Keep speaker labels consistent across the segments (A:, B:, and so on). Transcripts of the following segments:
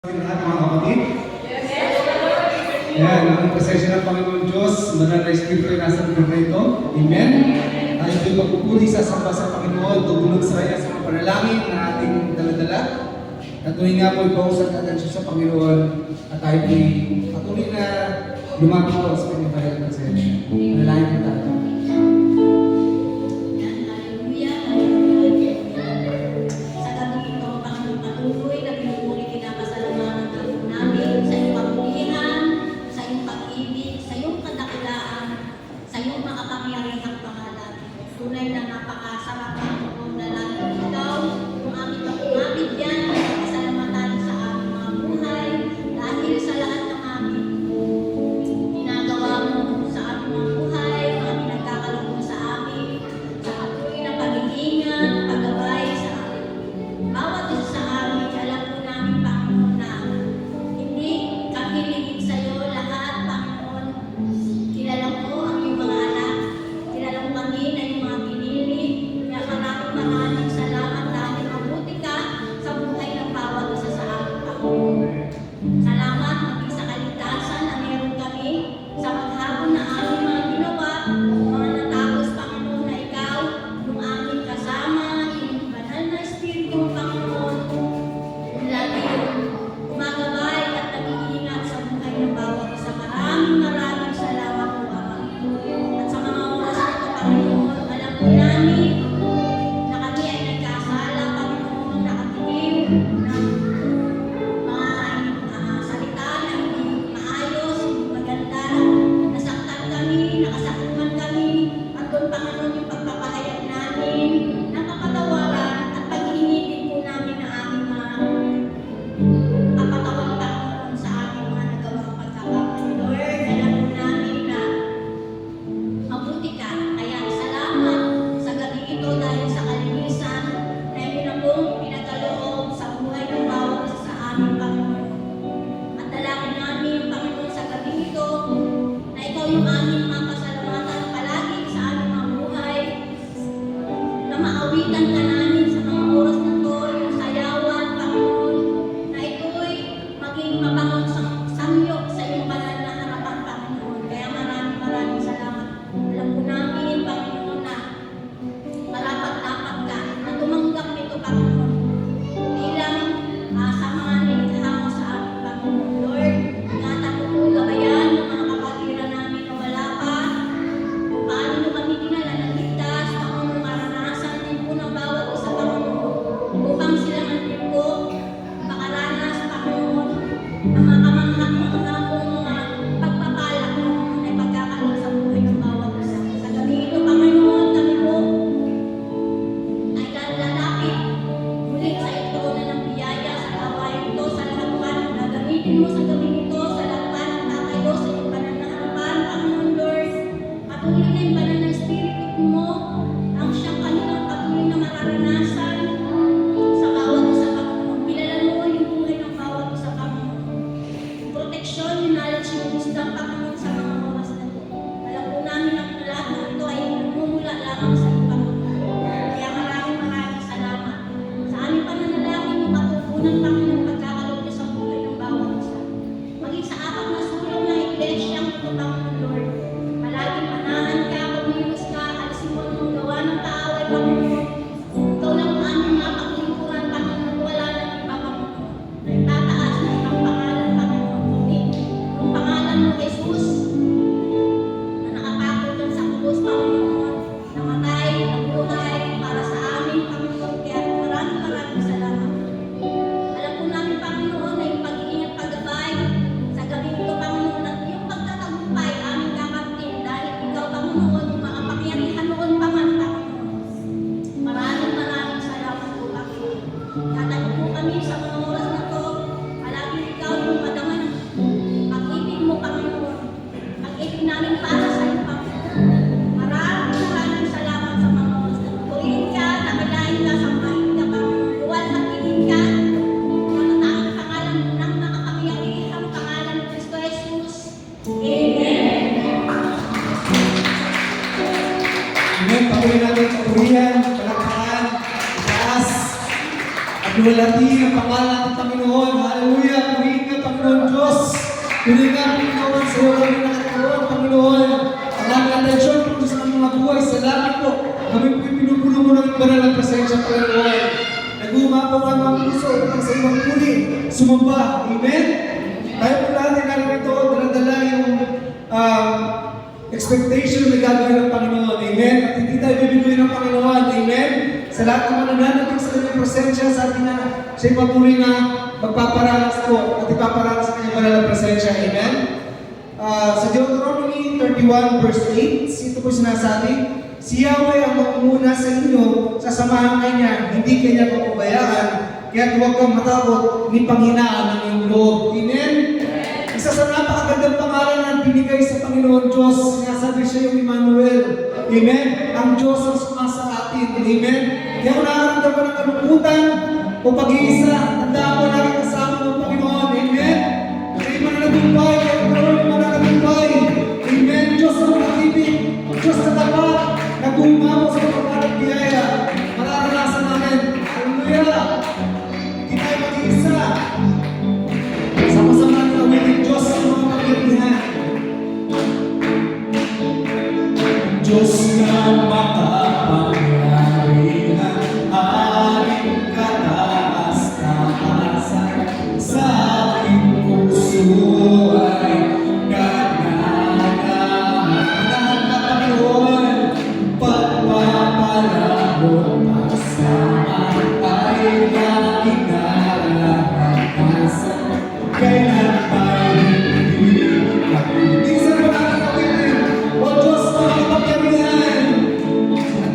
A: Lahat mga kapatid. Yan, ang presensya ng Panginoon Diyos, banal na Espiritu ay nasa lugar na ito. Amen. Tayo po'y magpupuri sa samba sa Panginoon, tugulog sa Kanya sa mga panalangin na ating daladala. At tuloy nga po'y pausap natin siya sa Panginoon at tayo po'y patuloy na lumagawa sa Kanyang bayan at sa Kanya. Panalangin po tayo.
B: Tunay na napakasarap ang na lagi ikaw, kung aming kapumapit yan, pasalamatan sa aming mga buhay, dahil sa lahat ng aming ginagawa mo sa aming mga buhay, mga pinagkakaloob mo sa amin, sa patuloy na pag-iingat, paggabay sa amin. Bawat isa sa amin, alam po namin, Panginoon, na hindi kami ligid sa iyo lahat, Panginoon. Kilala mo ang iyong mga anak, kilala mo kami na iyong mga pinili. Kaya maraming salamat dahil mabuti ka sa buhay ng bawat isa sa amin, Panginoon. Salamat maging sa kaligtasan na meron kami sa maghapon na aming mga ginawa, mga natapos, Panginoon, na ikaw, yung aming kasama, yung banal na Espiritu, Panginoon, yung lagi yung gumagabay at nag-iingat sa buhay ng bawat isa. Maraming salamat po, Ama. At sa mga oras na ito, Panginoon, alam po namin na kami ay nagkasala, Panginoon, nakatikim ng mga salita na hindi maayos, hindi maganda. Nasaktan kami, nakasakuman kami. At doon, Panginoon, yung pagpapahayag namin, napapatawaran at pag-iinitin po namin na aming mga kapatawan, Panginoon, sa aming mga nagawang pagkakamali. Lord, alam po namin na mabuti ka. Kaya salamat sa gabi ito dahil sa kalinisan na hindi na pong pinagaloob sa buhay ng bawat isa sa amin, Panginoon. At dalangin namin, Panginoon, sa gabi ito na ikaw yung aming mapasalamatan palagi sa aming mga buhay, na maawitan ka namin sa mga oras na ito, yung sayawan, Panginoon, na ito'y maging mabangon samyo sa iyong banal na harapan, Panginoon. Kaya maraming salamat. Alam po namin, Panginoon, na marapat-dapat ka na tumanggap nito, Panginoon. Hindi lang sa mga nilikha mo sa amin, Panginoon. Lord, ingatan mo po, gabayan yung mga kapatiran namin na wala pa. Kung paano nyo kami dinala ng ligtas, Panginoon, maranasan din po ng bawat isa, Panginoon.
A: Luwalhati ang pangalan ng Panginoon. Hallelujah! Purihin ka, Panginoon Diyos. Purihin ka, Panginoon, sa iyo kami nakataon, Panginoon. Ang aming atensyon po sa mga buhay. Salamat po. Kami po'y pinupuno mo ng banal ng presensya, Panginoon. Nag-uumapaw ang mga puso upang sa iyong puri. Sumamba. Amen? Tayo po lahat ay narito, daladala yung expectation na gagawin ng Panginoon. Amen? At hindi tayo bibigyan ng Panginoon. Amen? Sa lahat ng manananalig sa kanyang presensya, sabi na siya'y patuloy na magpaparanas po at ipaparanas sa kanyang banal na presensya. Amen? Sa Deuteronomy 31 verse 8, ito po sinasabi, si Yahweh ang magmumuna sa inyo, sasamahan kanya, hindi kanya papabayaan, kaya huwag kang matakot, ni panghinaan ng iyong loob. Amen? Isa sa napakagandang pangalan na binigay sa Panginoon Diyos, sinasabi siya yung Emmanuel. Amen? Ang Diyos ang sumasa atin. Amen? Kaya kung nakaramdaman ng kalungkutan o pag-iisa, tandaan mo na kasama ng Panginoon. Amen? Kaya mananagumpay, kaya mananagumpay. Amen? Diyos na pag-ibig, Diyos na tapat, nag-uumamo sa pagkakalap biyaya. Mararanasan namin. Hallelujah! Hindi tayo mag-iisa. Sama-sama natin awitin Diyos sa mga kapangyarihan. Diyos na makapangyarihan, aking kataas-taasan, sa aking puso ay nananahan ka, Panginoon. Pagpapalabot pagsama ay laging nararanasan, kailan ba'y hindi minsan mo natin awitin, o Diyos na makapangyarihan,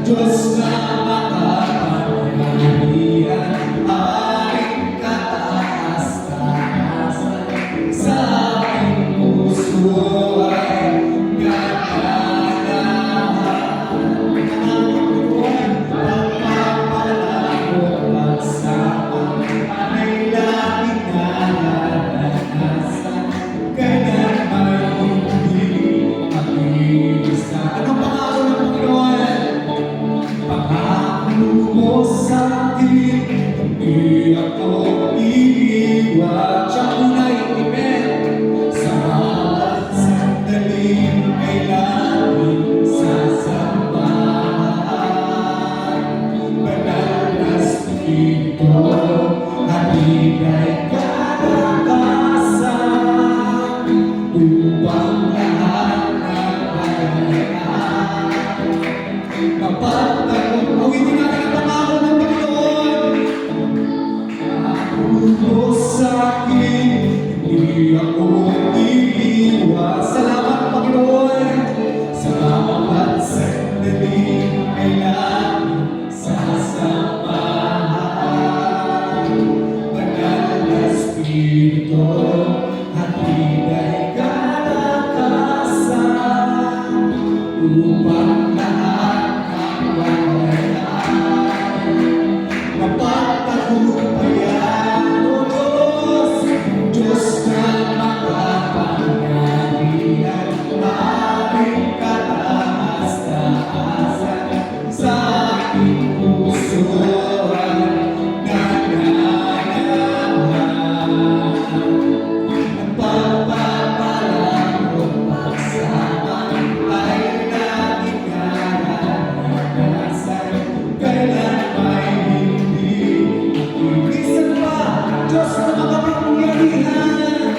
A: Diyos na makapangyarihan, aking kataas-taasan, sa aking puso ay nananahan. Pagpapalabot pagsama ay laging nararanasan, kailan ba'y hindi mag-iisa. Anong pangako ng Panginoon? Pangako mo sa akin, hindi ako iiwan. Siya tunay, amen. Sa bawat sandaling ay laging sasambahan. Banal na Espiritu, habigay kalakasan upang lahat ng bagay mapagtanong. Awitin natin ang pangako ng Panginoon. Pangako sa akin, hindi ako iiwan. Salamat, Panginoon. Sa bawat sandali ay laging sasamahan. Banal na Espiritu, hatid ay kalakasan upang lahat ng walayan mapagtagumpayan. O Diyos, Diyos na makapangyarihan, aking kataas-taasan, sa aking puso ay nananahan. Ang pagpapalabot pagsama ay laging nararanasan, kailan ba'y hindi mag-iisan pa. Diyos na makapangyarihan,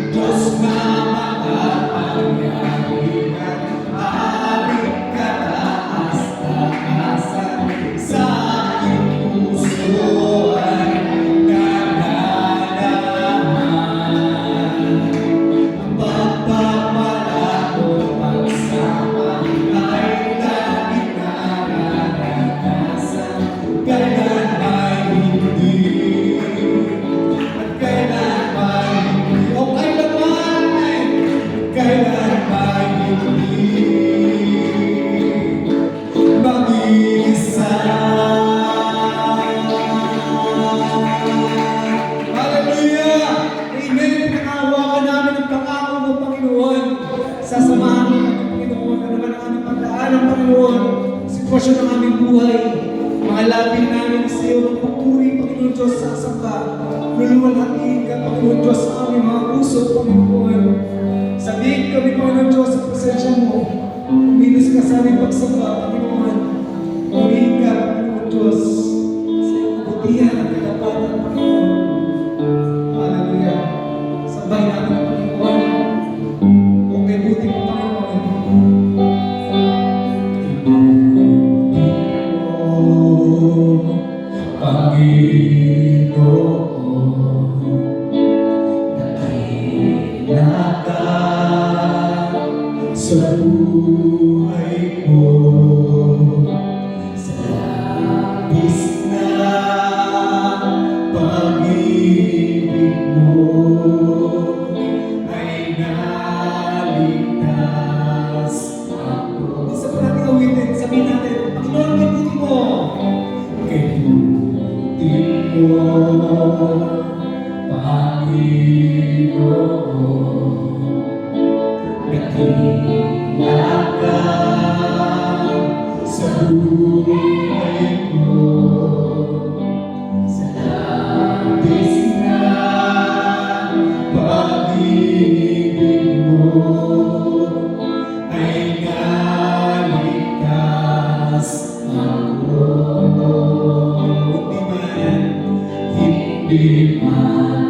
A: Diyos na makapangyarihan, aking kataas-taasan, sa aking puso ay nananahan. Ang pagpapalabot pagsama ay laging nararanasan, kailan ba'y hindi, at kailan ba'y hindi, o kailan ba'y hindi mag-iisa. Hallelujah! Amen! Pinakahawakan namin ang pangako ng Panginoon. Sasamahan mo kami, Panginoon. Ano man ang aming pagdaan ng Panginoon, sitwasyon ng aming buhay, mga labi namin sa iyo, magpupuri Panginoon Diyos, sasamba. Luluwalhatiin ka, Panginoon Diyos, sa aming mga puso, Panginoon. Sabihin kami, Panginoon Diyos, sa presensya mo. Umilos ka sa aming pagsamba, Panginoon. Umihin ka, Panginoon Diyos, sa iyong kabutihan at katapatan, Panginoon. Hallelujah. Sabay natin, Panginoon. Kung may buti mo, Panginoon. Sa buhay ko, sa labis na pag-ibig mo ay naligtas ako. Isa pa natin awitin, sabihin natin, Panginoon, may buti mo. Kay buti mo, Panginoon. Nakilagang sa buhay ko, sa labis na pag-ibig mo ay naligtas ako. Hindi man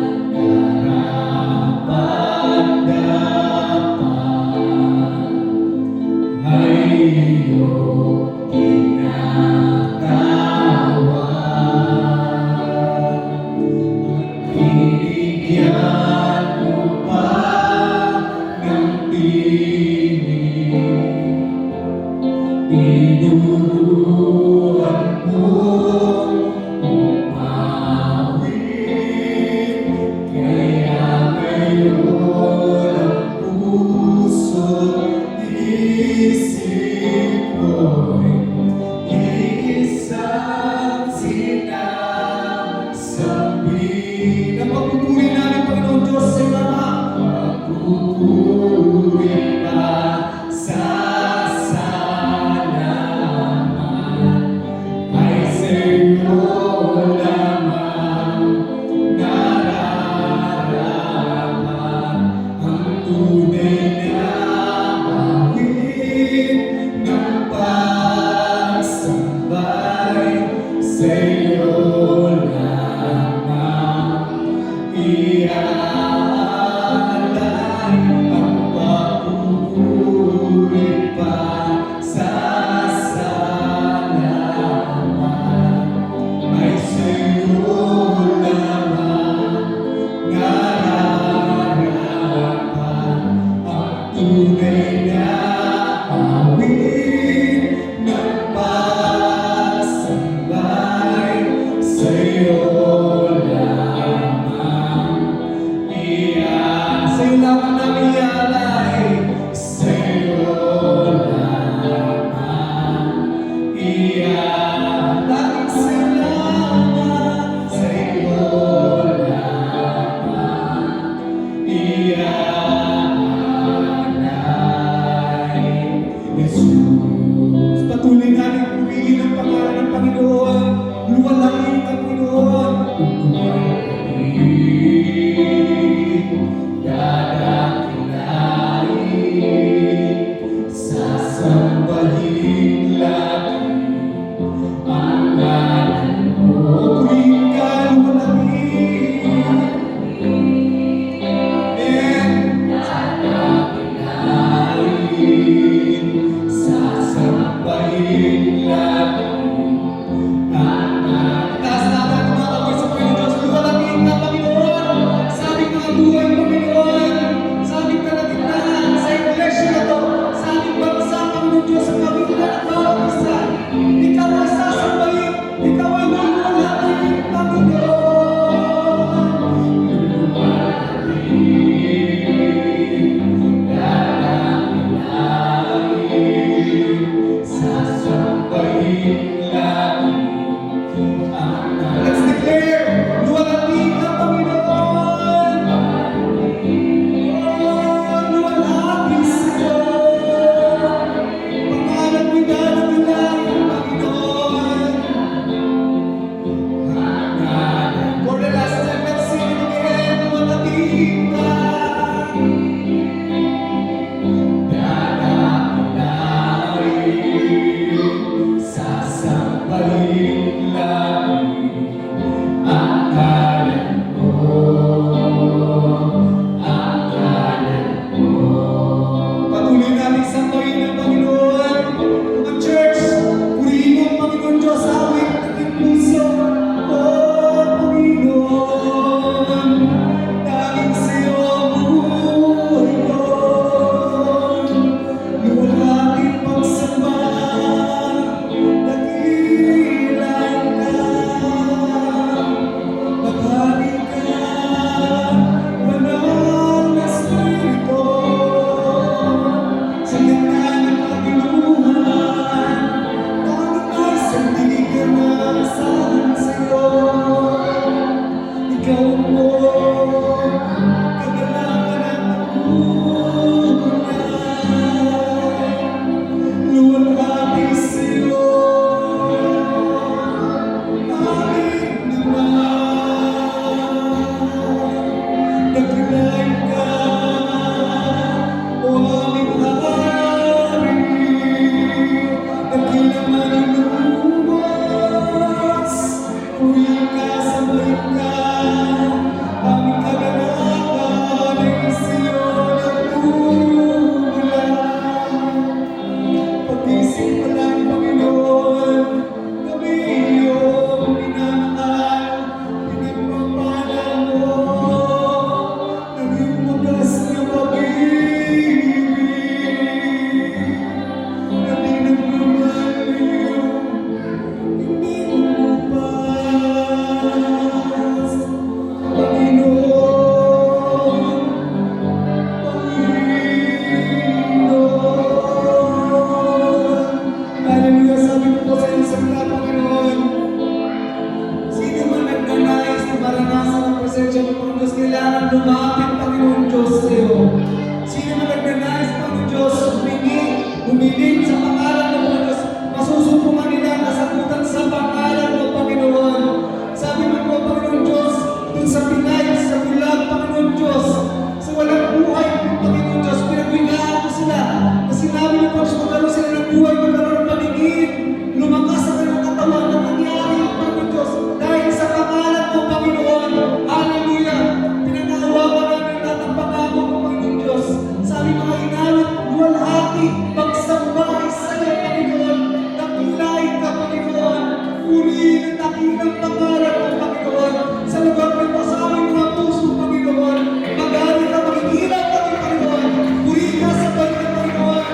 A: dakilang pangalan mo, Panginoon. Sa lugar ng sa aming mga puso, Panginoon. Mag-ari ka, magigilap kami, Panginoon. Puri ka sa balik, Panginoon.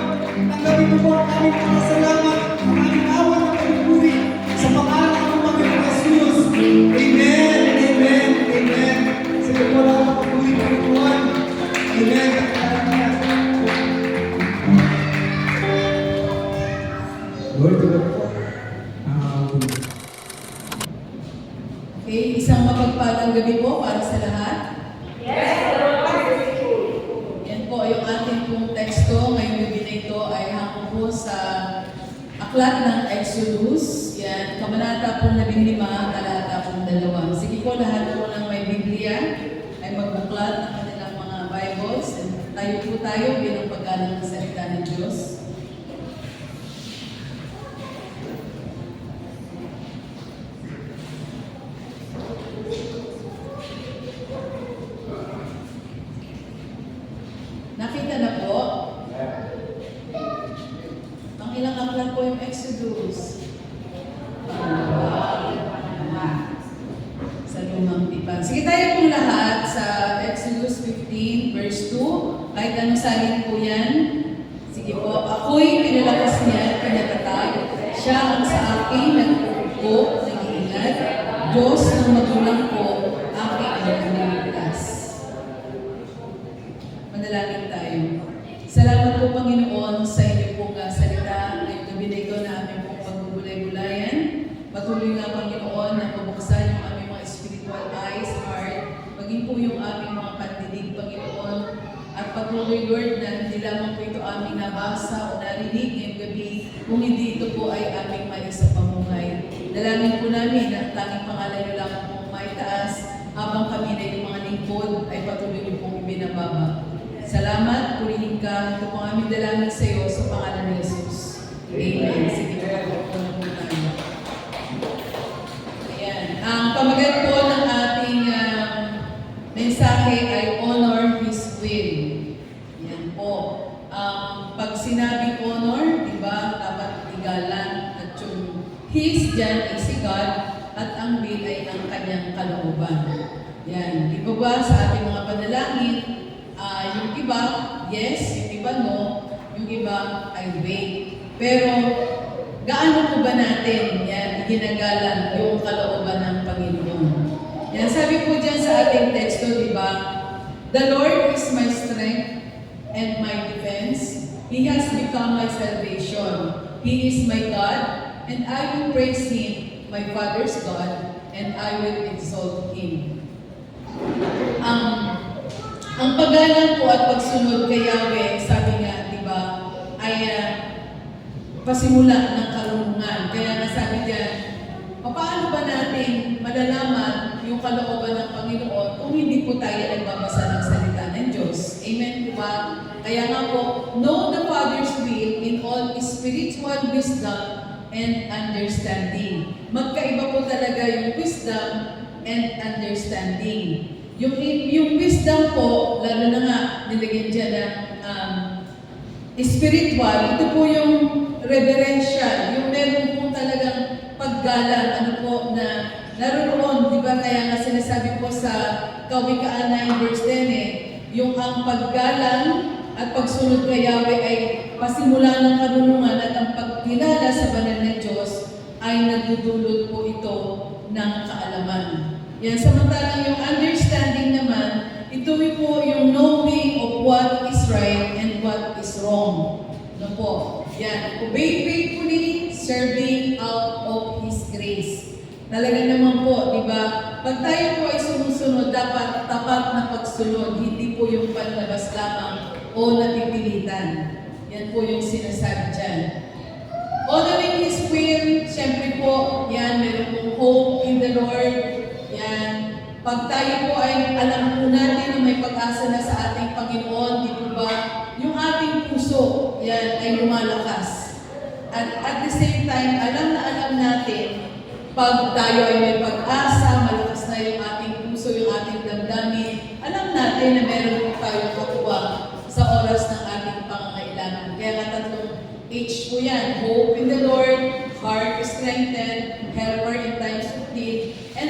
A: Tanggapin mo po ang aming mga salamat, ang aming awan at pagpuri sa pangalan ng Panginoon Jesus. Amen, amen, amen. Sa iyo po lang ang pagpuri, Panginoon. Amen. Lord, to God po.
C: Okay, isang mapagpalang gabi po para sa lahat. Yan po yung ating pong teksto. Ngayong gabi na ito ay hango po sa aklat ng Exodus. Yan, kabanata pong 15, talata pong 2. Sige po, lahat po ng may Biblia ay magbuklat ng kanilang mga Bibles. Tayo po tayo bilang paggalang ng salita ng Diyos. Nakita na po? Ang ilang aklat po yung Exodus. Sa lumang tipan. Sige tayo pong lahat sa Exodus 15 verse 2. Kahit anong salin po yan. Sige po. Ako'y pinalakas niya, kanya-tatag. Siya ang sa akin nagpupo, nag-iingat. Diyos ng magulang ko, aking nagpuligtas. Manalangin tayo. Salamat po, Panginoon, sa inyo pong salita. Ngayong gabi na ito na aming pong pagbubulay-bulayan. Patuloy nga, Panginoon, na pabuksan yung aming mga spiritual eyes, heart, maging po yung aming mga pandinig, Panginoon. At patuloy, Lord, na hindi lamang po ito aming nabasa o narinig ngayong gabi, kung hindi ito po ay aming maisapamuhay. Dalangin po namin na ang tanging pangalan niyo lang pong maitaas, habang kami na yung mga lingkod ay patuloy niyo pong ibinababa. Salamat, purihin ka. Ito pong aming dalangin sa iyo sa pangalan ni Jesus. Amen. Sige po, po na po tayo. Ayan. Ang pamagat po ng ating mensahe ay honor His will. Yan po. Pag sinabi honor, di ba, dapat igalan at yung His dyan ay si God at ang will ay ang kanyang kalooban. Yan. Di ba ba sa ating mga panalangin, yung iba, yes, yung iba, no, yung iba ay wait. Pero, gaano po ba natin yan, ginagalang yung kalooban ng Panginoon? Yan, sabi po dyan sa ating teksto, di ba? The Lord is my strength and my defense. He has become my salvation. He is my God, and I will praise Him, my Father's God, and I will exalt Him. Ang paggalang po at pagsunod kay Yahweh, sabi nga, di ba, ay pasimula ng karunungan. Kaya nga sabi diyan, paano ba natin malalaman yung kalooban ng Panginoon kung hindi po tayo nagbabasa ng salita ng Diyos? Amen po ba? Kaya nga po, know the Father's will in all spiritual wisdom and understanding. Magkaiba po talaga yung wisdom and understanding. Yung wisdom po, lalo na nga, nilagyan dyan ng spiritual, ito po yung reverential, yung meron po talagang paggalang, ano po, na naroon, di ba? Kaya nga sinasabi po sa Kawikaan 9 verse 10, yung ang paggalang at pagsunod kay Yahweh ay pasimula ng karunungan at ang pagkilala sa banal na Diyos ay nagdudulot po ito ng kaalaman. Yan, samantalang yung understanding naman, ito po yung knowing of what is right and what is wrong. Ano po? Yan, obey faithfully, serving out of His grace. Talaga naman po, di ba? Pag tayo po ay sumusunod, dapat tapat na pagsunod, hindi po yung panlabas lamang o napipilitan. Yan po yung sinasabi dyan. Honoring His will, syempre po, yan, meron pong hope in the Lord. Yan. Pag tayo po ay alam po natin na may pag-asa na sa ating Panginoon, di po ba, yung ating puso, yan, ay lumalakas. At the same time, alam natin, pag tayo ay may pag-asa, malakas na yung ating puso, yung ating damdamin, alam natin na meron po tayong katuwang sa oras ng ating pangangailangan. Kaya nga tatlong H po yan, hope in the Lord, heart strengthened, helper in times of need,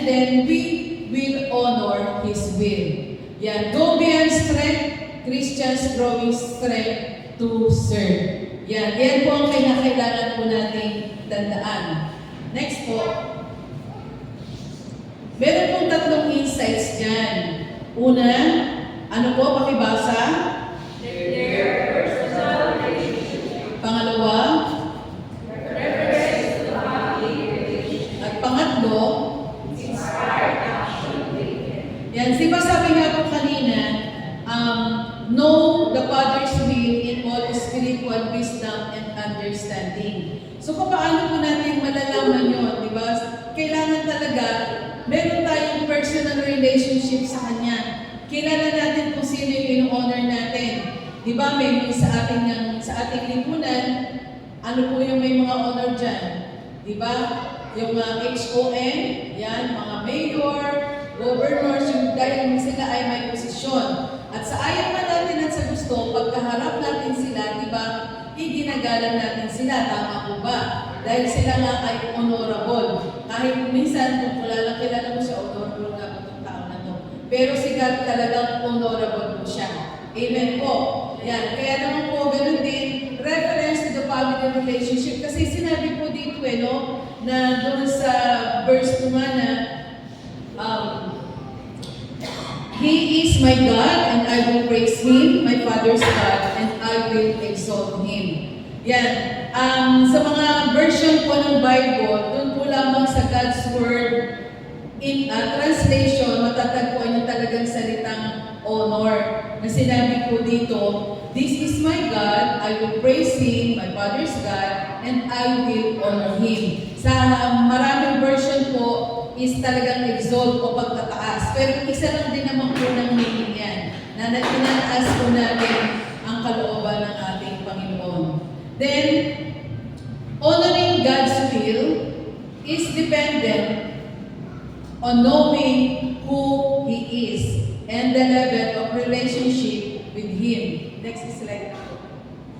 C: and then we will honor His will. Yan, go beyond strength, Christians growing strength to serve. Yan po ang kailangan po nating tandaan. Next po. Meron pong tatlong insights dyan. Una, ano po, pakibasa? Pangalawa, at pangatlo, yan, diba sabi nga po kanina, know the Father's will in all spiritual wisdom and understanding. So, paano po natin malalaman yun, di ba? Kailangan talaga, meron tayong personal relationship sa Kanya. Kilala natin kung sino yung in-honor natin. Di ba, may sa ating lipunan, ano po yung may mga honor dyan? Di ba? Yung mga HON, yan, mga mayor, governors, yung dahil sila ay may posisyon. At sa ayaw man natin at sa gusto, pagkaharap natin sila, di ba, iginagalang natin sila, tama po ba? Dahil sila nga ay honorable. Kahit minsan, kung kilala mo siya, honorable nga po itong tao na to. Pero si God talagang honorable po siya. Amen po. Yan. Kaya naman po, ganun din, reference to the family relationship. Kasi sinabi po dito, no, na doon sa verse 2 nga na, He is my God, and I will praise Him, my Father's God, and I will exalt Him. Yan. Sa mga version po ng Bible, doon po lamang sa God's Word, in translation, matatagpuan yung talagang salitang honor. Na sinabi po dito, This is my God, I will praise Him, my Father's God, and I will honor Him. Sa maraming version po, is talagang exalt o pagtataas. Pero isa lang din naman po ng meaning yan, na tinataas po natin ang kalooban ng ating Panginoon. Then, honoring God's will is dependent on knowing who He is and the level of relationship with Him. Next slide.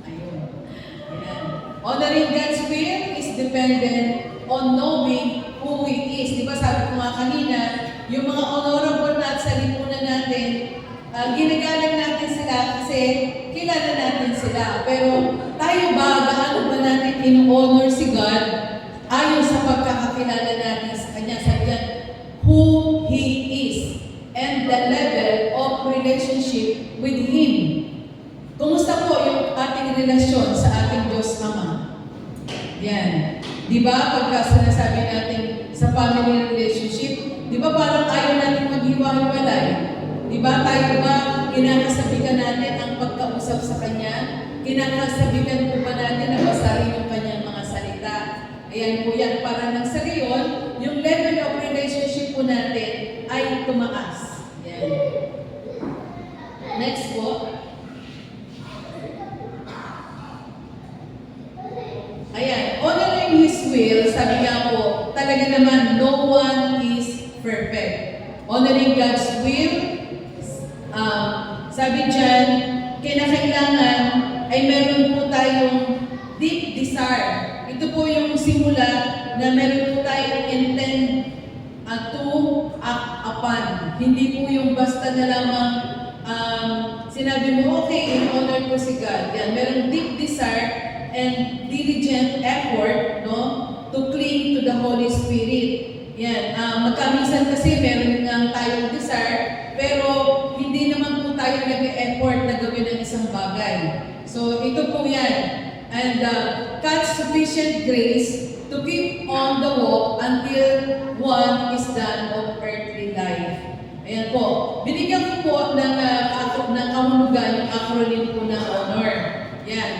C: Ayun. Ayan. Honoring God's will is dependent on knowing who He is. Di ba sabi ko nga kanina, yung mga honorable na at sa lipunan natin, ginagalang natin sila kasi kilala natin sila. Pero tayo ba, gaano ba natin in-honor si God ayon sa pagkakakilala natin sa Kanya? Sabi yan, who He is and the level of relationship with Him. Kumusta po yung ating relasyon sa ating Diyos Ama? Yan. Di ba, pagka sinasabi natin sa family relationship, di ba parang ayaw natin maghiwa-hiwalay? Di ba tayo ba, kinakasabihan natin ang pagkausap sa Kanya? Kinakasabihan po ba natin na basahin yung Kanyang mga salita? Ayan po yan, para nang sa gayon, yung level of relationship po natin ay tumaas. Yan. Next po. Ayan, honoring His will, sabi nga po, talaga naman, no one is perfect. Honoring God's will, sabi dyan, kinakailangan ay meron po tayong deep desire. Ito po yung simula na meron po tayong intend to act upon. Hindi po yung basta na lamang sinabi mo, okay, in-honor ko si God. Yan, meron deep desire and diligent effort, no, to cling to the Holy Spirit. Yan. Magkaminsan kasi meron nga tayong desire, pero hindi naman po tayo nag-effort na gawin ang isang bagay. So, ito po yan. And God's sufficient grace to keep on the walk until one is done of earthly life. Ayan po. Binigyan ko po ng kahulugan yung acronym po ng honor. Yan.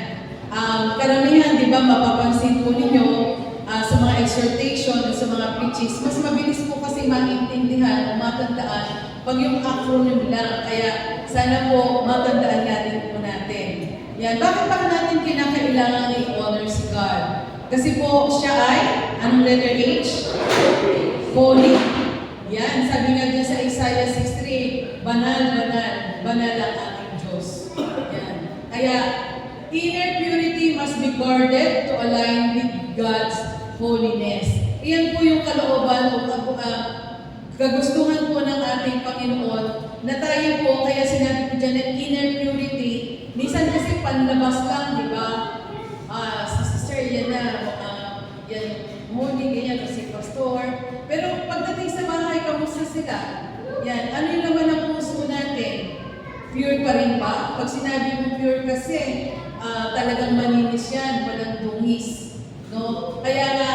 C: Karamihan, di ba, mapapansin po ninyo sa mga exhortation o sa mga preaches, mas mabilis po kasi maintindihan o matandaan pag yung acronym lang. Kaya sana po matandaan natin po natin. Yan. Bakit pa natin kinakailangan i-honor si God? Kasi po siya ay, anong letter H? Holy. Yan. Sabi nga dyan sa Isaiah 6:3, banal, banal, banal ang ating Diyos. Yan. Kaya, inner purity must be guarded to align with God's holiness. Iyan po yung kalooban o kagustuhan po ng ating Panginoon na tayo po, kaya sinabi ko dyan na inner purity, minsan kasi panlabas lang, di ba? Si sister, yan na, yan, morning, ganyan, kasi pastor. Pero pagdating sa bahay, kamusta sila? Yan, ano yung naman ang puso natin? Pure pa rin ba? Pag sinabi mo pure kasi, talagang malinis yan, walang dungis. No? Kaya nga,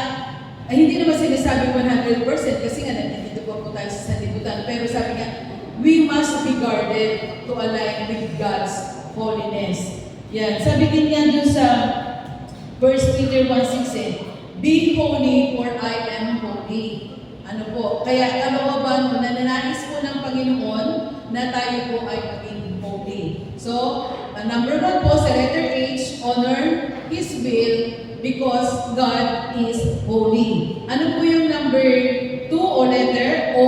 C: hindi naman sinasabi 100% kasi nga nandito po tayo sa sanlibutan. Pero sabi nga, we must be guarded to align with God's holiness. Yan. Sabi din yan dun sa 1 Peter 1:6, be holy for I am holy. Ano po? Kaya kalooban mo na nanais po ng Panginoon na tayo po ay maging holy. So, number 1 po sa letter H, honor His will because God is holy. Ano po yung number 2 o letter O?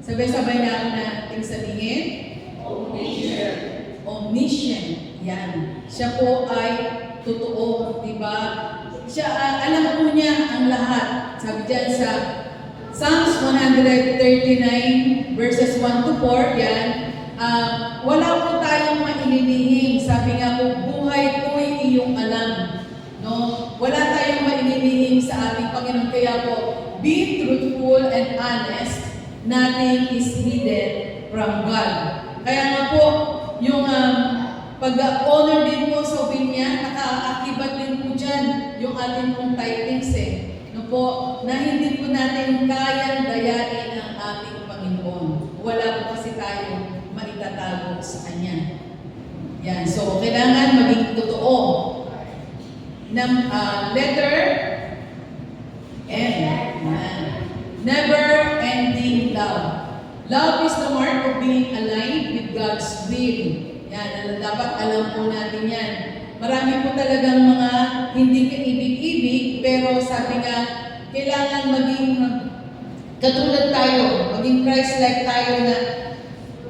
C: Sabay-sabay na ako nating sabihin. Omniscient. Omniscient. Yan. Siya po ay totoo, di ba? Siya, alam po niya ang lahat. Sabi dyan sa Psalms 139 verses 1 to 4, yan. Wala po tayong mainilihim. Sabi nga po, buhay ko'y iyong alam. No? Wala tayong mainilihim sa ating Panginoon. Kaya po, be truthful and honest. Nothing is hidden from God. Kaya nga po, yung pag-honor din po sa will niya, nakaakibat din po dyan yung ating pong titles No po, na hindi po natin kayang dayain ang ating Panginoon. Wala po kasi tayo maitatago sa Kanya. Yan, so kailangan maging totoo. Letter N. Never-ending love. Love is the mark of being aligned with God's will. Yan, dapat alam po natin yan. Marami po talagang mga hindi kaibig-ibig, pero sabi nga, kailangan maging katulad tayo, maging Christ-like tayo na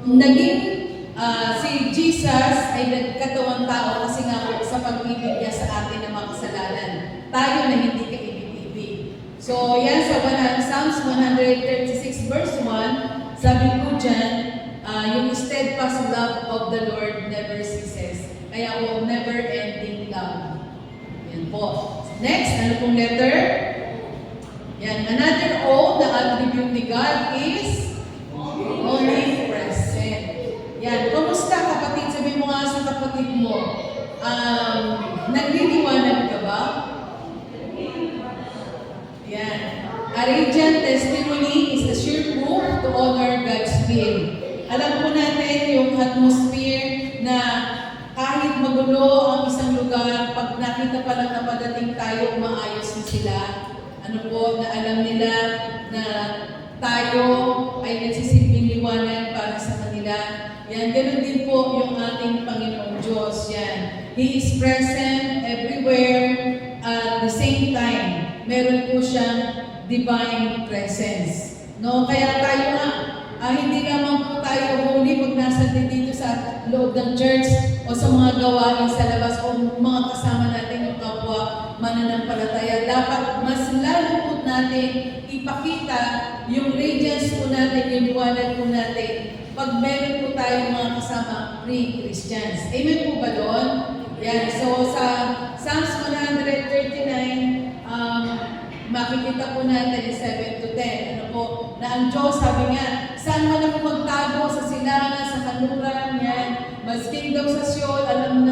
C: naging si Jesus ay nagkatawang tao kasi nga po sa pag-ibig niya sa atin ng mga kasalanan. Tayo na hindi kaibig-ibig. So, yan sa Psalms 136 verse 1, sabi po dyan, yung steadfast love of the Lord never ceases. Kaya po, never-ending love. Yan po. Next, ano pong letter? Yan. Another O, the attribute ni God is omnipresent. Yan. Kumusta kapatid? Sabi mo nga sa kapatid mo, nagliliwanag ka ba? Yan. A radiant testimony is a sure proof to honor God's will. Alam po natin yung atmosphere na kahit magulo ang isang lugar, pag nakita pa lang na padating tayo, maayos na sila. Ano po, na alam nila na tayo ay nagsisilbing liwanag para sa kanila. Yan, ganun din po yung ating Panginoong Diyos. Yan. He is present everywhere at the same time. Meron po siyang divine presence. No? Kaya tayo nga, hindi lamang po tayo holy pag nasa dito sa loob ng church o sa mga gawain sa labas o mga kasama natin yung kapwa mananampalataya. Dapat mas lalo po natin ipakita yung radiance po natin, yung liwanag po natin pag meron po tayong mga kasama pre-Christians. Amen po ba doon? Yan. So sa Psalms 139, makikita po natin 7 to 10. Ano po, na ang Diyos, sabi nga, saan man ako magtago sa silangan, sa kanuran, yan. Masking daw sa Sion, alam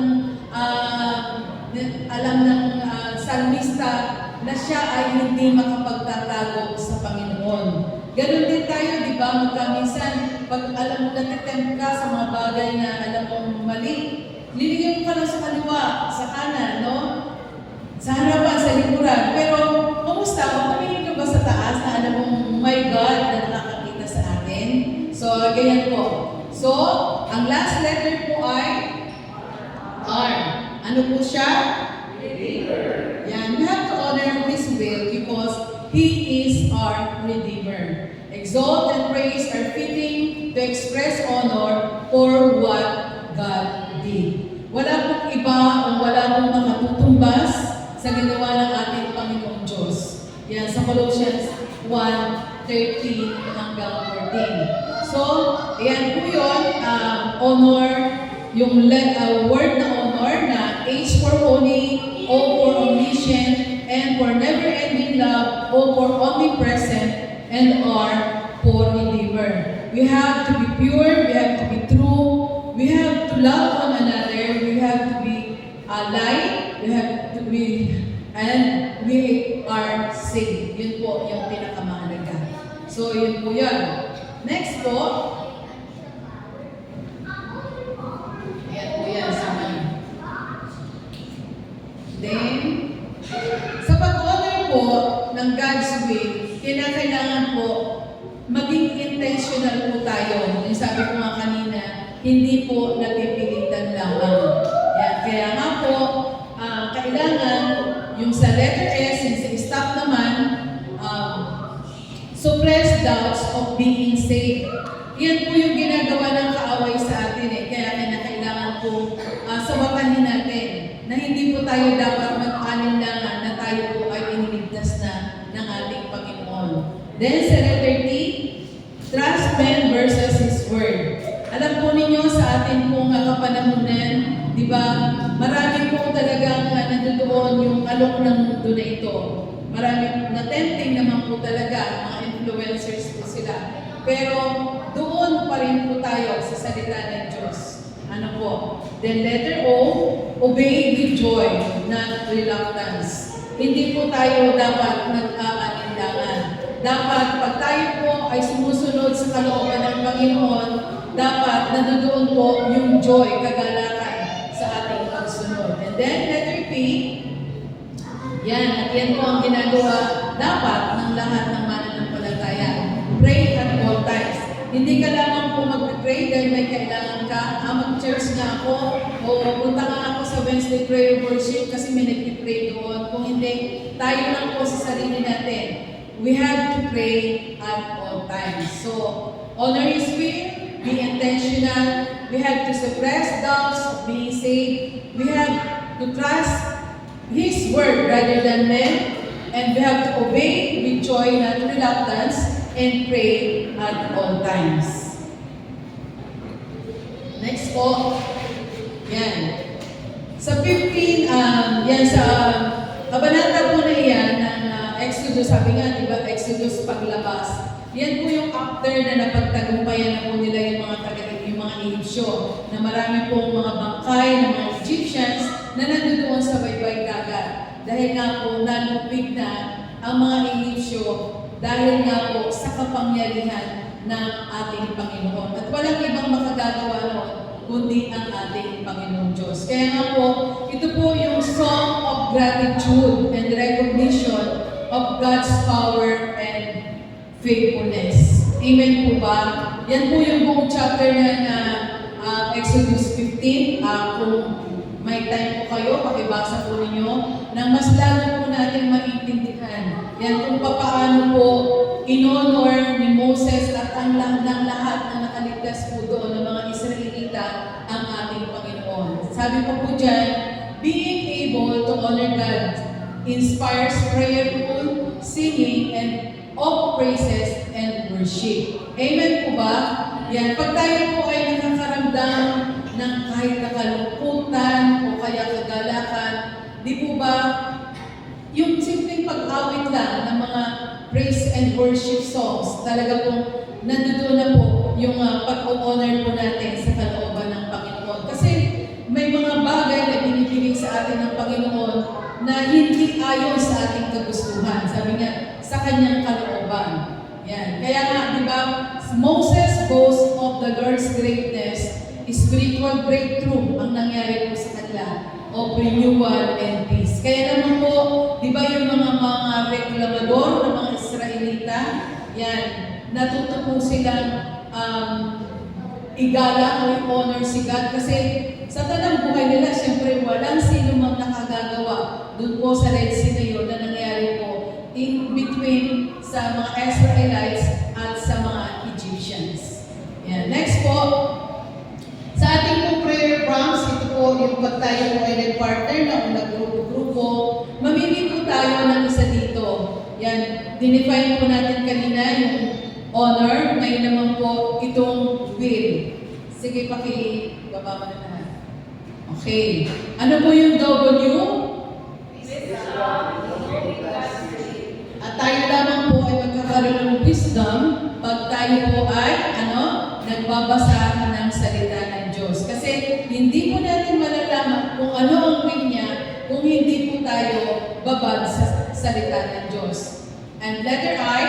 C: ng salmista na siya ay hindi makapagtatago sa Panginoon. Ganon din tayo, di ba? Magkaminsan, pag alam mo natitempt ka sa mga bagay na alam mong mali, liligyan mo ka lang sa kaliwa, sa kanan, no? Sa harapan, sa likuran. Pero, kumusta? Kung tumingin ka ba sa taas na alam mong, my God, na nakakakita sa atin? So, ganyan po. So, ang last letter po ay R. Ano po siya? Redeemer. Yan. We have to honor His will because He is our Redeemer. Exalt and praise are fitting to express honor for what God did. Wala pong iba o wala pong makatutumbas sa ginawa ng ating Panginoong Diyos. Yan, sa Colossians 1, 13 hanggang 14. So, ayan po yun, honor, yung word na honor na H for holy, O for omniscient, N for never-ending love, O for omnipresent, and R for Redeemer. We have to be pure, we have to be true, we have to love one another, we have to be light, we have to be, and we are saved. Yun po yung pinakamahalaga. So, yun po yan. Next po, ayan po yan sa akin. Then, sa pag-honor po ng God's will, kailangan po maging intentional po tayo. Yung sabi ko nga kanina, hindi po napipilitan lamang. Yan. Kaya nga po, kailangan yung sa letter S, yung sa stop naman, suppress doubts of being saved. Yan po yung ginagawa ng kaaway sa atin eh. Kaya kailangan po sawatahin natin na hindi po tayo dapat mag-alinlangan na tayo po ay iniligtas na ng ating Panginoon. Then sa letter T, trust man versus His word. Alam po ninyo sa ating pong kapanahunan, di ba, marami po talagang nandoon yung alok ng mundo na ito. Marami na-tempting naman po talaga, mga influencers po sila. Pero doon pa rin po tayo sa salita ng Diyos. Ano po? Then letter O, obey with joy, not reluctance. Hindi po tayo dapat nag-aalinlangan. Dapat pag tayo po ay sumusunod sa kalooban ng Panginoon, dapat nandoon po yung joy, kagalakan sa ating pagsunod. And then letter P, yan, at yan po ang ginagawa dapat ng lahat ng mananampalataya. Pray at all times. Hindi ka lamang po mag-pray dahil may kailangan ka, mag-church na ako, o punta nga ako sa Wednesday prayer worship kasi may nag-pray doon. Kung hindi, tayo lang po sa sarili natin. We have to pray at all times. So, honor His will, be intentional, we have to suppress doubts of being saved, we have to trust His word rather than men, and we have to obey with joy, not reluctance, and pray at all times. Next po, yan. Sa 15, yan sa kabanata po na yan ng Exodus, sabi nga, di ba, Exodus paglabas. Yan po yung after na napagtagumpayan na po nila yung mga Egyptyo, na marami pong mga bangkay ng mga Egyptians na nandoon sa baybay dagat. Dahil nga po nalupig na ang mga Egyptyo dahil nga po sa kapangyarihan ng ating Panginoon. At walang ibang makagagawa noon kundi ang ating Panginoong Diyos. Kaya nga po, ito po yung song of gratitude and recognition of God's power and faithfulness. Amen po ba? Yan po yung buong chapter na Exodus 15. Kung may time po kayo, pakibasa po ninyo, nang mas lalo po natin maintindihan. Yan kung paano po in-honor ni Moses at ang lahat na nakaligtas po doon ng mga Israelita ang ating Panginoon. Sabi po po dyan, being able to honor God inspires prayerful singing and of praises and worship. Amen po ba? Yan. Pag tayo po ay nakakaramdam ng kahit nakalungkutan o kaya kagalakan, di po ba yung simpleng pag-awit lang ng mga praise and worship songs, talaga pong nandoon na po yung pag-honor po natin sa kalooban ng Panginoon. Kasi may mga bagay na binibigay sa atin ng Panginoon na hindi ayon sa ating kagustuhan. Sabi nga, sa kanyang kalooban. Yan. Kaya nga, di ba, Moses boasts of the Lord's greatness, spiritual breakthrough ang nangyari po sa kanila, of renewal and peace. Kaya naman po, di ba yung mga reklamador ng mga Israelita, yan, natuto po silang igala o i-honor si God kasi sa tanang buhay nila, siyempre walang sino mang nakagagawa doon po sa Red Sea na yun na nangyari po in between sa mga Israelites at sa mga Egyptians. Yan. Next po, sa ating pong prayer prompts, ito po yung pag tayo po ay nag-partner na o nag-grupo, mamili po tayo ng isa dito. Yan, dinefine po natin kanina yung honor. Ngayon naman po itong will. Sige, pakibaba mo na lahat. Okay. Ano po yung W? At tayo lamang po ay magkakaroon ng wisdom pag tayo po ay, nagbabasa ng salita ng Diyos. Kasi hindi po natin malalaman kung ano ang will niya kung hindi po tayo babad sa salita ng Diyos. And letter I,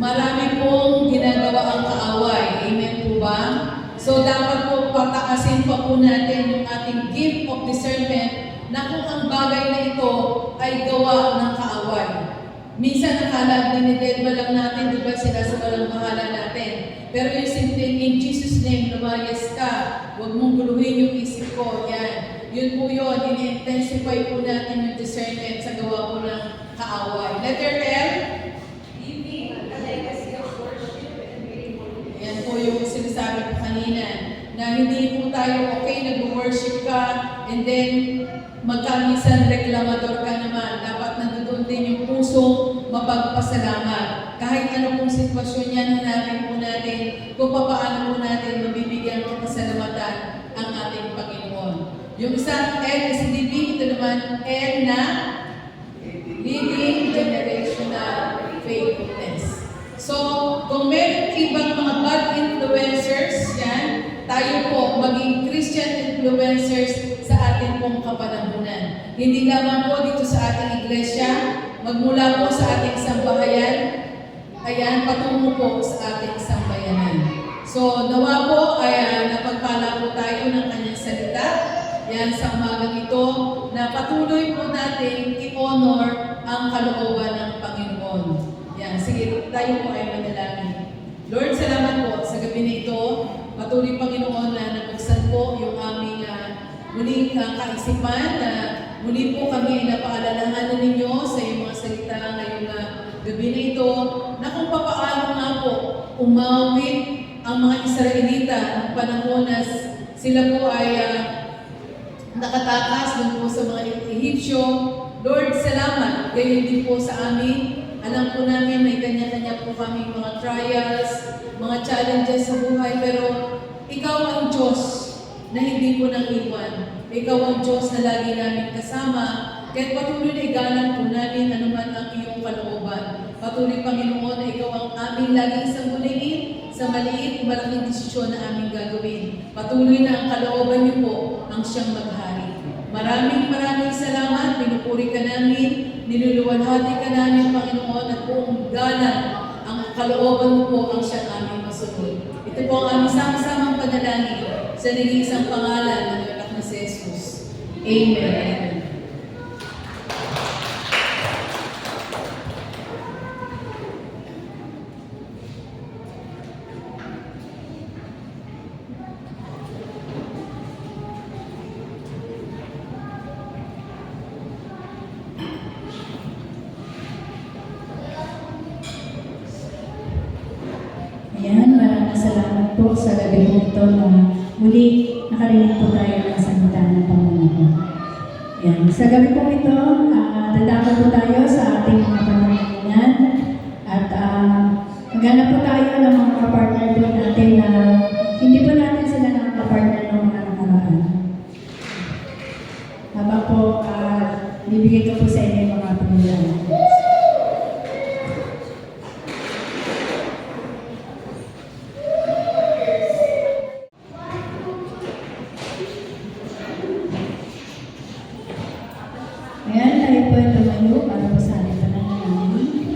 C: marami pong ginagawa ang kaaway. Amen po ba? So dapat po pataasin pa po natin yung ating gift of discernment na kung ang bagay na ito ay gawa ng kaaway. Minsan nakala, dinidelba lang natin, di ba sila sa walang bahala natin. Pero yung simpleng in Jesus' name, lumayas ka. Huwag mong guluhin yung isip ko. Yan. Yun po yun. In-intensify po natin yung discernment sa gawa po ng kaaway. Letter L. Yan po yung sinasabi ko kanina. Na hindi po tayo okay, nag-worship ka, and then magkamisan reklamador ka naman. Dapat nandoon din yung pusong mapagpasalamat. Kahit ano pong sitwasyon yan, hanapin po natin kung paano po natin mabibigyan ng pasalamatan ang ating Panginoon. Yung isang L is living, ito naman L na living generational faithfulness. So, kung meron ibang mga bad influencers, yan, tayo po maging Christian influencers sa ating pong kapanahunan. Hindi lamang po dito sa ating iglesia, magmula po sa ating sambahayan, ayan, patungo po sa ating sambayanan. So, nawa po ay napagpala po tayo ng kanyang salita. Yan sa umagang ito, na patuloy po natin i-honor ang kalooban ng Panginoon. Yan, sige, tayo po ay manalangin. Lord, salamat po sa gabi na ito. Patuloy, Panginoon, na nabuksan po yung aming muling kaisipan na muli po kami ay napaalalahanan ninyo sa iyong mga salita ngayong gabi na ito na kung papaano nga po umawit ang mga Israelita ng panahon na sila po ay nakatakas dun po sa mga Ehipsyo. Lord, salamat. Gayon din po sa amin. Alam po namin may kanya-kanya po kami mga trials, mga challenges sa buhay, pero ikaw ang Diyos na hindi po nang iwan. Ikaw ang Diyos na lagi namin kasama. Kahit patuloy na igalan po namin anuman ang iyong kalooban. Patuloy, Panginoon, na ikaw ang aming laging sangguniin sa maliit o malaking desisyon na aming gagawin. Patuloy na ang kalooban niyo po ang siyang maghari. Maraming salamat. Pinupuri ka namin, niluluwalhati ka namin, Panginoon, at buong galang ang kalooban mo po ang siyang aming masunod. Ito po ang aming sama-samang panalangin sa nag-iisang pangalan ng anak na si Jesus. Amen.
D: Ayan, maraming salamat po sa gabi po ito na muli nakarinig po tayo ng salita ng Panginoon. Ayan, sa gabi po ito, dadako po tayo sa ating mga panungunan at maghanap po tayo ng mga kapartner po natin na hindi po natin sila nakakapartner ng mga nakaraan. Habang po, bibigay ko po sa inyo yung mga panungunan. Ayan, tayo po ay tumayo para po sa ating pananalangin.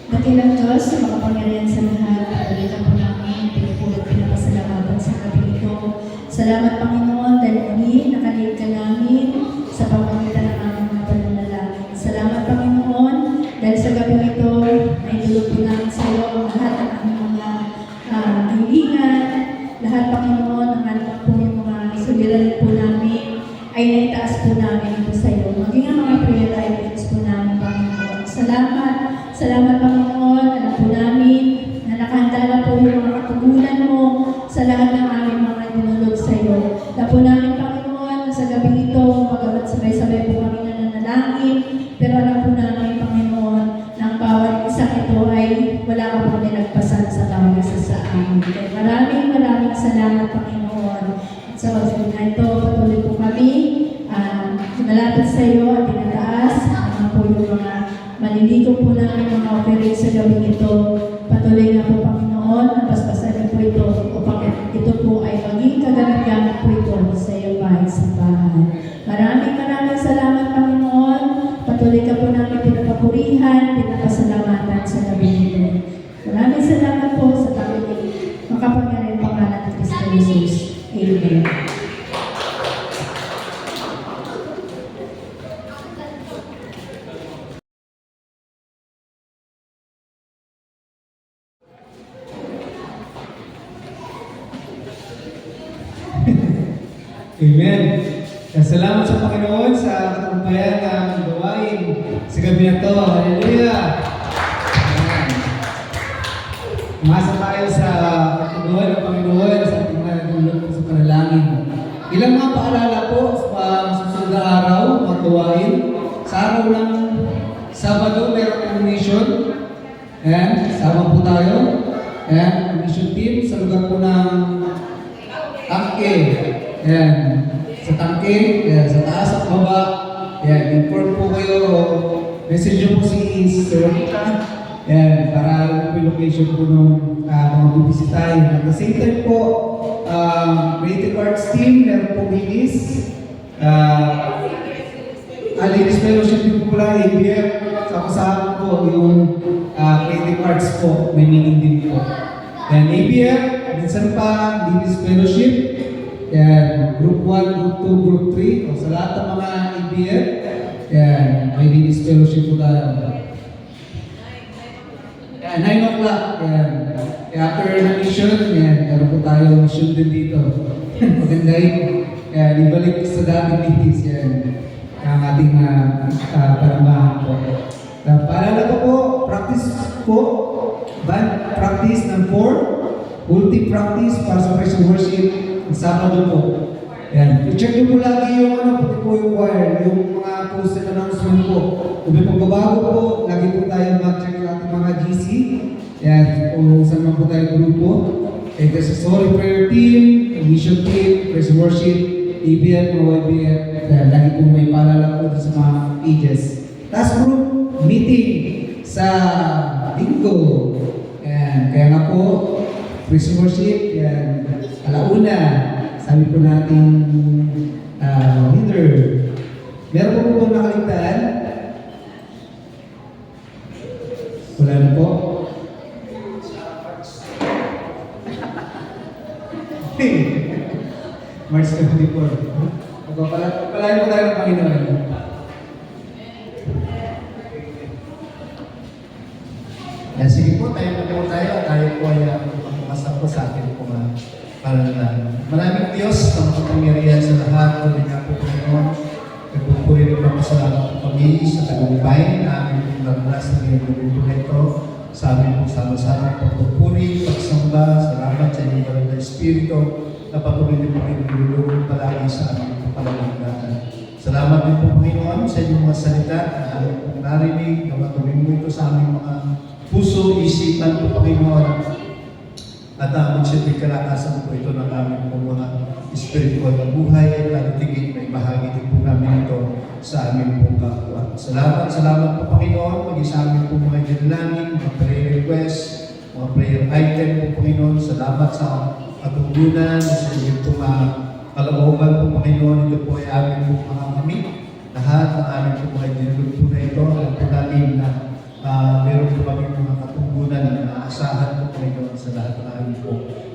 D: Dakilang Diyos, makapangyarihan sa lahat, pagalitan po namin, pinupulot, pinapasalamatan sa gabi ito. Salamat, Panginoon, dahil muli nakaliit ka namin sa pamamagitan ng aming mga pananalangin. Salamat, Panginoon, dahil sa gabi ito, ay dulog po namin sa iyo ang lahat ng aming mga kaibigan, lahat, Panginoon, ang alam po yung mga suliranin po namin, ay naitaas po namin ito sa iyo. Maging ang mga prayer items po namin, Panginoon. Salamat, Panginoon. Alam po namin na nakahanda na po yung mga katugunan mo sa lahat ng aming mga tinulog sa iyo. Alam po namin, Panginoon, sa gabi ito, magamat sabay-sabay po kami nananalangin, pero alam po namin, salamat, Panginoon. At sa oras na ito, patuloy po kami malapit sa iyo at tinataas ang po yung mga maliligo po namin mga offering sa gawin ito. Patuloy na po, Panginoon, ang paspasan niyo po ito upang ito po ay maging kagamit-gamit po ito sa iyong bahay sa bahay. Maraming salamat, Panginoon. Patuloy ka po namin pinapapurihan, pinapasalamatan sa gabi ito. Maraming salamat po sa pagiging makapangyarihan pangalan ni Kristo Jesus. Amen.
A: Amen. Kaya salamat sa Panginoon sa katagumpayan ng gawain sa gabi na ito. Hallelujah! Amen. Umasa tayo sa katuguan ng Panginoon sa ating mga nagulog sa panalangin. Ilang mga paalala po sa susunod na araw, mga gawain. Sa araw ng Sabado, merong mission. Ayan, sama po tayo. Ayan, mission team sa lugar po ng Tangke. Ayan, sa tangke, ayan, sa taas at baba. Ayan, inform po kayo. Message nyo po si Sir Rita. Ayan, para alam po yung location po ng mga bibisitahin. At the same time po, Creative Arts Team, meron po minis. Ladies Fellowship din po pala, ABF. Sama-sama po yung Creative Arts po, may meeting din po. Ayan, ABF, minsan pa, Ladies Fellowship. Yan, Group 1, Group 2, Group 3. O, sa lahat ng mga ABF, yan, may Ladies Fellowship po tayo. Yan, 9 o'clock. Yan. Kaya after na mission, yan, meron po tayo mission din dito. Maganda yun. Yan, ibalik sa dating meetings. Yan, ang ating panambahan po. Paalala ko po, practice po, band practice ng 4, ulti practice para sa praise and worship. Sabado po. Ayan. I-check nyo po lagi yung pati po yung choir, yung mga posted announcement po. Kung may pagbabago po, lagi po tayo mag-check yung ating mga GC. Ayan. Kung saan man po tayo grupo. Okay, kasi sorry prayer team, mission team, praise and worship, ABF, mga YBF. Ayan. Lagi po may paalala po sa mga pages. Task group meeting sa Linggo. Ayan. Kaya nga po, praise and worship, ayan. Alauna, sabi po natin leader. Meron po po nakaligtaan? Wala na po? March 24. Pagpapalain po tayo ng Panginoon. Sige po, tayo na po tayo. Tayo po ay magpapasa po sa atin po maraming Diyos na makapangyarihan sa lahat. Tuloy nga po Panginoon. Nagpupuri rin po sa pamilya sa tagumpay na aming pong naglas na ginagawa po ito. Sa amin pong sama-sama pagpupuri, pagsamba, salamat sa inyong banal na Espiritu na patuloy din po inululungan palagi sa aming palalagatan. Salamat din po Panginoon sa inyong mga salita na aming pong narinig na matuloy mo ito sa aming mga puso, isipan po Panginoon. At ang magsilbing kalakasan po ito ng aming pong mga spiritual na buhay at lalitigin na ibahagi din po namin ito sa aming pong kapwa. Salamat po Panginoon, maging sa aming pong mga dinalangin, mga prayer request, mga prayer item po Panginoon. Salamat sa katugunan, sa inyong pong kalooban po Panginoon. Ito po ay aming pong mga kami. Lahat ng aming pong mga dinalangin po na ito, alam po namin na meron po kami mga katugunan na naasahan po Panginoon sa lahat ng aming po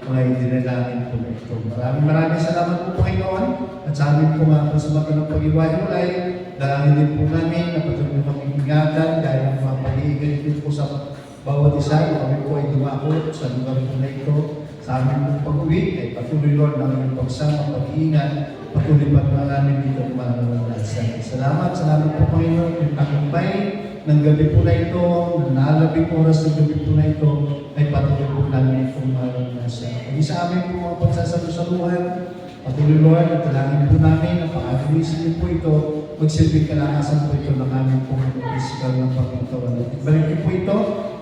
A: mga dinalangin po na ito. Maraming salamat po Panginoon at sa amin po mga kasumata ng pag-iwalay. Dalangin din po namin na patuloy kami ingatan dahil ang mga pag-iigan din po sa bawat isa. Kami po ay dumakot sa lugar po na ito. Sa amin po pag-uwi ay patuloy Lord na aming pagsama, pag-iingat, patuloy pa na namin dito ang mananalasay. Salamat po Panginoon yung tagumpay ng gabi po na ito, nalabing oras ng gabi po na ito, ay patuloy po namin kung mananalasay. Hindi sa amin po mga pagsasalusaluhan, patuloy Lord, at talangin po namin na pag-agamisin niyo po ito, magsilbing kalakasan po ito ng aming po physical ng pagpuntawan. Ibalik niyo po ito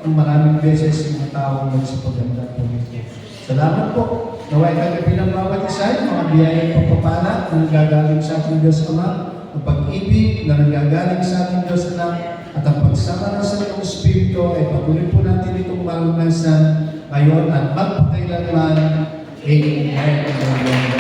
A: ng maraming beses yung mga tao magsipaganda po ito. Salamat po.
E: Naway kagabi ng bawat isa ay mga biyayang pagpapala na nanggagaling sa ating Diyos Ama, ang pag-ibig na nanggagaling sa ating Diyos Anak, at ang pagsama ng Santo Espiritu ay patuloy po natin itong malungnasan ngayon at magpakailanman. Amen.